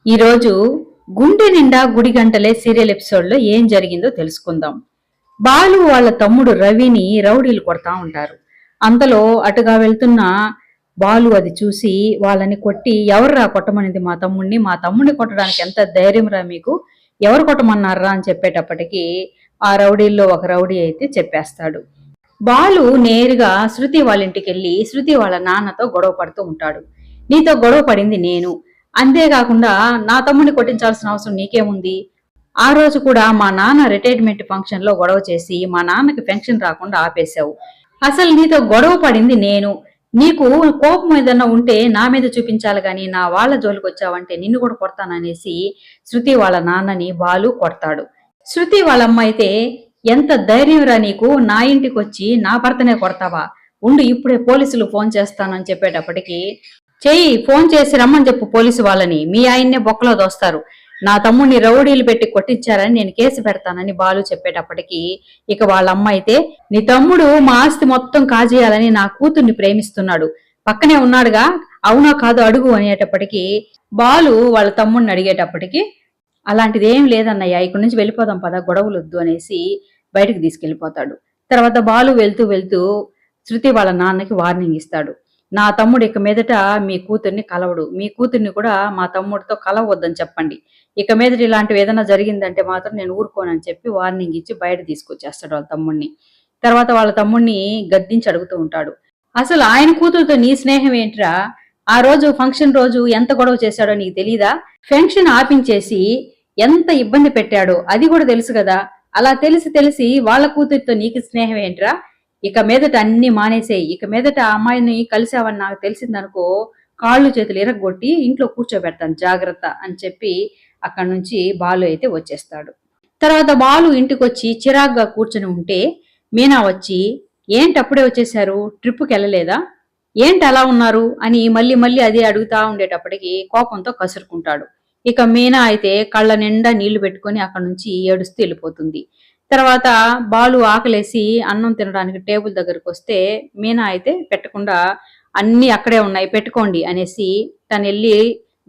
ఈరోజు గుండె నిండా గుడి గంటలే సీరియల్ ఎపిసోడ్లో ఏం జరిగిందో తెలుసుకుందాం. బాలు వాళ్ళ తమ్ముడు రవిని రౌడీలు కొడతా ఉంటారు. అంతలో అటుగా వెళ్తున్న బాలు అది చూసి వాళ్ళని కొట్టి, ఎవర్రా కొట్టమనింది మా తమ్ముడిని కొట్టడానికి ఎంత ధైర్యం రా మీకు, ఎవరు కొట్టమన్నారా అని చెప్పేటప్పటికి ఆ రౌడీల్లో ఒక రౌడీ అయితే చెప్పేస్తాడు. బాలు నేరుగా శృతి వాళ్ళ ఇంటికి వెళ్ళి శృతి వాళ్ళ నాన్నతో గొడవ పడుతూ ఉంటాడు. నీతో గొడవ పడింది నేను, అంతేకాకుండా నా తమ్ముడిని కొట్టించాల్సిన అవసరం నీకేముంది? ఆ రోజు కూడా మా నాన్న రిటైర్మెంట్ ఫంక్షన్ లో గొడవ చేసి మా నాన్నకి పెన్షన్ రాకుండా ఆపేశావు. అసలు నీతో గొడవ పడింది నేను. నీకు కోపం ఏదన్నా ఉంటే నా మీద చూపించాలి గాని నా వాళ్ళ జోలికి వచ్చావంటే నిన్ను కూడా కొడతాననేసి శృతి వాళ్ళ నాన్నని బాలు కొడతాడు. శృతి వాళ్ళమ్మ అయితే, ఎంత ధైర్యంరా నీకు, నా ఇంటికి వచ్చి నా భర్తనే కొడతావా, ఉండు ఇప్పుడే పోలీసులు ఫోన్ చేస్తానని చెప్పేటప్పటికి, చెయ్యి, ఫోన్ చేసి రమ్మని చెప్పు పోలీసు వాళ్ళని, మీ ఆయన్నే బొక్కలో దోస్తారు, నా తమ్ముడిని రౌడీలు పెట్టి కొట్టించారని నేను కేసు పెడతానని బాలు చెప్పేటప్పటికి, ఇక వాళ్ళ అమ్మ అయితే, నీ తమ్ముడు మా ఆస్తి మొత్తం కాజేయాలని నా కూతుర్ని ప్రేమిస్తున్నాడు, పక్కనే ఉన్నాడుగా, అవునా కాదు అడుగు అనేటప్పటికి బాలు వాళ్ళ తమ్ముడిని అడిగేటప్పటికి, అలాంటిది ఏం లేదన్నయ్య, ఇక్కడి నుంచి వెళ్ళిపోదాం పదా, గొడవలొద్దు అనేసి బయటకు తీసుకెళ్లిపోతాడు. తర్వాత బాలు వెళ్తూ వెళ్తూ శృతి వాళ్ళ నాన్నకి వార్నింగ్ ఇస్తాడు. నా తమ్ముడు ఇక మీదట మీ కూతుర్ని కలవడు, మీ కూతుర్ని కూడా మా తమ్ముడితో కలవద్దని చెప్పండి, ఇక మీదట ఇలాంటివి ఏదైనా జరిగిందంటే మాత్రం నేను ఊరుకోనని చెప్పి వార్నింగ్ ఇచ్చి బయట తీసుకొచ్చేస్తాడు వాళ్ళ తమ్ముడిని. తర్వాత వాళ్ళ తమ్ముడిని గద్దించి అడుగుతూ ఉంటాడు, అసలు ఆయన కూతురుతో నీ స్నేహం ఏంట్రా, ఆ రోజు ఫంక్షన్ రోజు ఎంత గొడవ చేశాడో నీకు తెలీదా, ఫంక్షన్ ఆపించేసి ఎంత ఇబ్బంది పెట్టాడో అది కూడా తెలుసు కదా, అలా తెలిసి తెలిసి వాళ్ళ కూతురితో నీకు స్నేహం ఏంట్రా, ఇక మీదట అన్ని మానేసేయి, ఇక మీదట ఆ అమ్మాయిని కలిసావని నాకు తెలిసిందనుకో, కాళ్ళు చేతులు ఇరగొట్టి ఇంట్లో కూర్చోబెడతాను జాగ్రత్త అని చెప్పి అక్కడి నుంచి బాలు అయితే వచ్చేస్తాడు. తర్వాత బాలు ఇంటికి వచ్చి చిరాగ్గా కూర్చొని ఉంటే మీనా వచ్చి, ఏంటి అప్పుడే వచ్చేసారు, ట్రిప్పుకి వెళ్ళలేదా, ఏంటి అలా ఉన్నారు అని మళ్ళీ మళ్ళీ అదే అడుగుతా ఉండేటప్పటికి కోపంతో కసురుకుంటాడు. ఇక మీనా అయితే కళ్ళ నిండా నీళ్లు పెట్టుకుని అక్కడి నుంచి ఏడుస్తూ వెళ్ళిపోతుంది. తర్వాత బాలు ఆకలేసి అన్నం తినడానికి టేబుల్ దగ్గరకు వస్తే మీనా అయితే పెట్టకుండా, అన్ని అక్కడే ఉన్నాయి పెట్టుకోండి అనేసి తను వెళ్ళి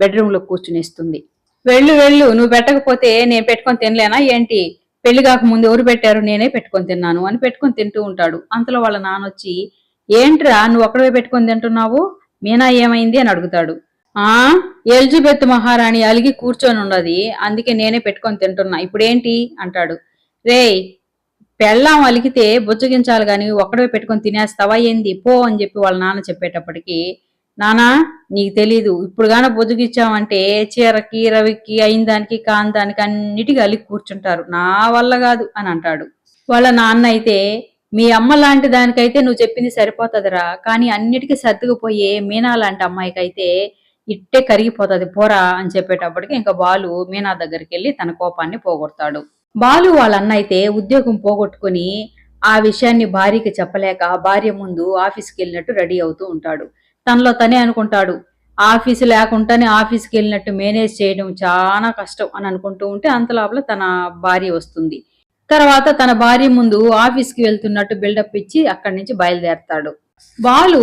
బెడ్రూమ్ లో కూర్చునేస్తుంది. వెళ్ళు వెళ్ళు, నువ్వు పెట్టకపోతే నేను పెట్టుకొని తినలేనా ఏంటి, పెళ్లి కాకముందు ఎవరు పెట్టారు, నేనే పెట్టుకొని తిన్నాను అని పెట్టుకొని తింటూ ఉంటాడు. అంతలో వాళ్ళ నాన్నొచ్చి, ఏంట్రా నువ్వు అక్కడే పెట్టుకొని తింటున్నావు, మీనా ఏమైంది అని అడుగుతాడు. ఆ ఎలిజబెత్ మహారాణి అలిగి కూర్చొని ఉన్నది, అందుకే నేనే పెట్టుకొని తింటున్నా, ఇప్పుడేంటి అంటాడు. రేయ్, పెళ్ళాం అలిగితే బుజ్జగించాలి గాని ఒక్కడే పెట్టుకొని తినేస్తావా ఏంది, పో అని చెప్పి వాళ్ళ నాన్న చెప్పేటప్పటికి, నానా నీకు తెలీదు, ఇప్పుడు గాన బుజ్జగిచ్చామంటే చీరకి రవికి అయిన దానికి కాని దానికి అన్నిటికీ అలిగి కూర్చుంటారు, నా వల్ల కాదు అని అంటాడు. వాళ్ళ నాన్న అయితే, మీ అమ్మ లాంటి దానికైతే నువ్వు చెప్పింది సరిపోతుందిరా, కానీ అన్నిటికీ సర్దుకుపోయే మీనా లాంటి అమ్మాయికైతే ఇట్టే కరిగిపోతుంది పోరా అని చెప్పేటప్పటికి ఇంకా బాలు మీనా దగ్గరికి వెళ్ళి తన కోపాన్ని పోగొడతాడు. బాలు వాళ్ళ అన్న అయితే ఉద్యోగం పోగొట్టుకుని ఆ విషయాన్ని భార్యకి చెప్పలేక భార్య ముందు ఆఫీస్కి వెళ్ళినట్టు రెడీ అవుతూ ఉంటాడు. తనలో తనే అనుకుంటాడు, ఆఫీసు లేకుండానే ఆఫీస్కి వెళ్ళినట్టు మేనేజ్ చేయడం చాలా కష్టం అని అనుకుంటూ ఉంటే అంత లోపల తన భార్య వస్తుంది. తర్వాత తన భార్య ముందు ఆఫీస్కి వెళ్తున్నట్టు బిల్డప్ ఇచ్చి అక్కడి నుంచి బయలుదేరతాడు. బాలు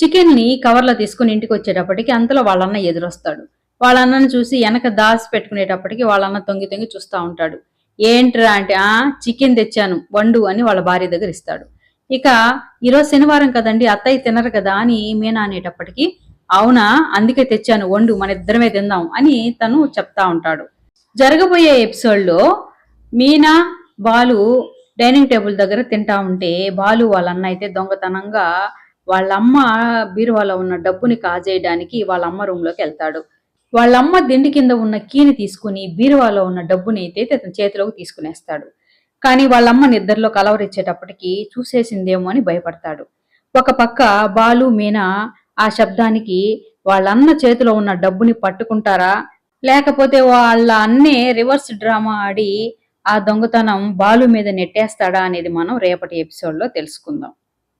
చికెన్ ని కవర్లో తీసుకుని ఇంటికి వచ్చేటప్పటికి అంతలో వాళ్ళన్న ఎదురొస్తాడు. వాళ్ళన్నను చూసి వెనక దాసి పెట్టుకునేటప్పటికి వాళ్ళన్న తొంగి తొంగి చూస్తా ఉంటాడు. ఏంట్రా అంటే, చికెన్ తెచ్చాను వండు అని వాళ్ళ భార్య దగ్గర ఇస్తాడు. ఇక ఈరోజు శనివారం కదండి, అత్తయ్య తినరు కదా అని మీనా అనేటప్పటికి, అవునా అందుకే తెచ్చాను వండు, మన ఇద్దరమే తిందాం అని తను చెప్తా ఉంటాడు. జరగబోయే ఎపిసోడ్లో మీనా బాలు డైనింగ్ టేబుల్ దగ్గర తింటా ఉంటే బాలు వాళ్ళ అన్న అయితే దొంగతనంగా వాళ్ళమ్మ బీరువాలో ఉన్న డబ్బుని కాజేయడానికి వాళ్ళమ్మ రూమ్ లోకి వెళ్తాడు. వాళ్ళమ్మ దిండి కింద ఉన్న కీని తీసుకుని బీరువాలో ఉన్న డబ్బుని అయితే అతని చేతిలోకి తీసుకునేస్తాడు. కానీ వాళ్ళమ్మ నిద్రలో కలవరిచ్చేటప్పటికి చూసేసిందేమో అని భయపడతాడు. ఒక పక్క బాలు మీనా ఆ శబ్దానికి వాళ్ళన్న చేతిలో ఉన్న డబ్బుని పట్టుకుంటారా, లేకపోతే వాళ్ళ అన్నే రివర్స్ డ్రామా ఆడి ఆ దొంగతనం బాలు మీద నెట్టేస్తాడా అనేది మనం రేపటి ఎపిసోడ్లో తెలుసుకుందాం.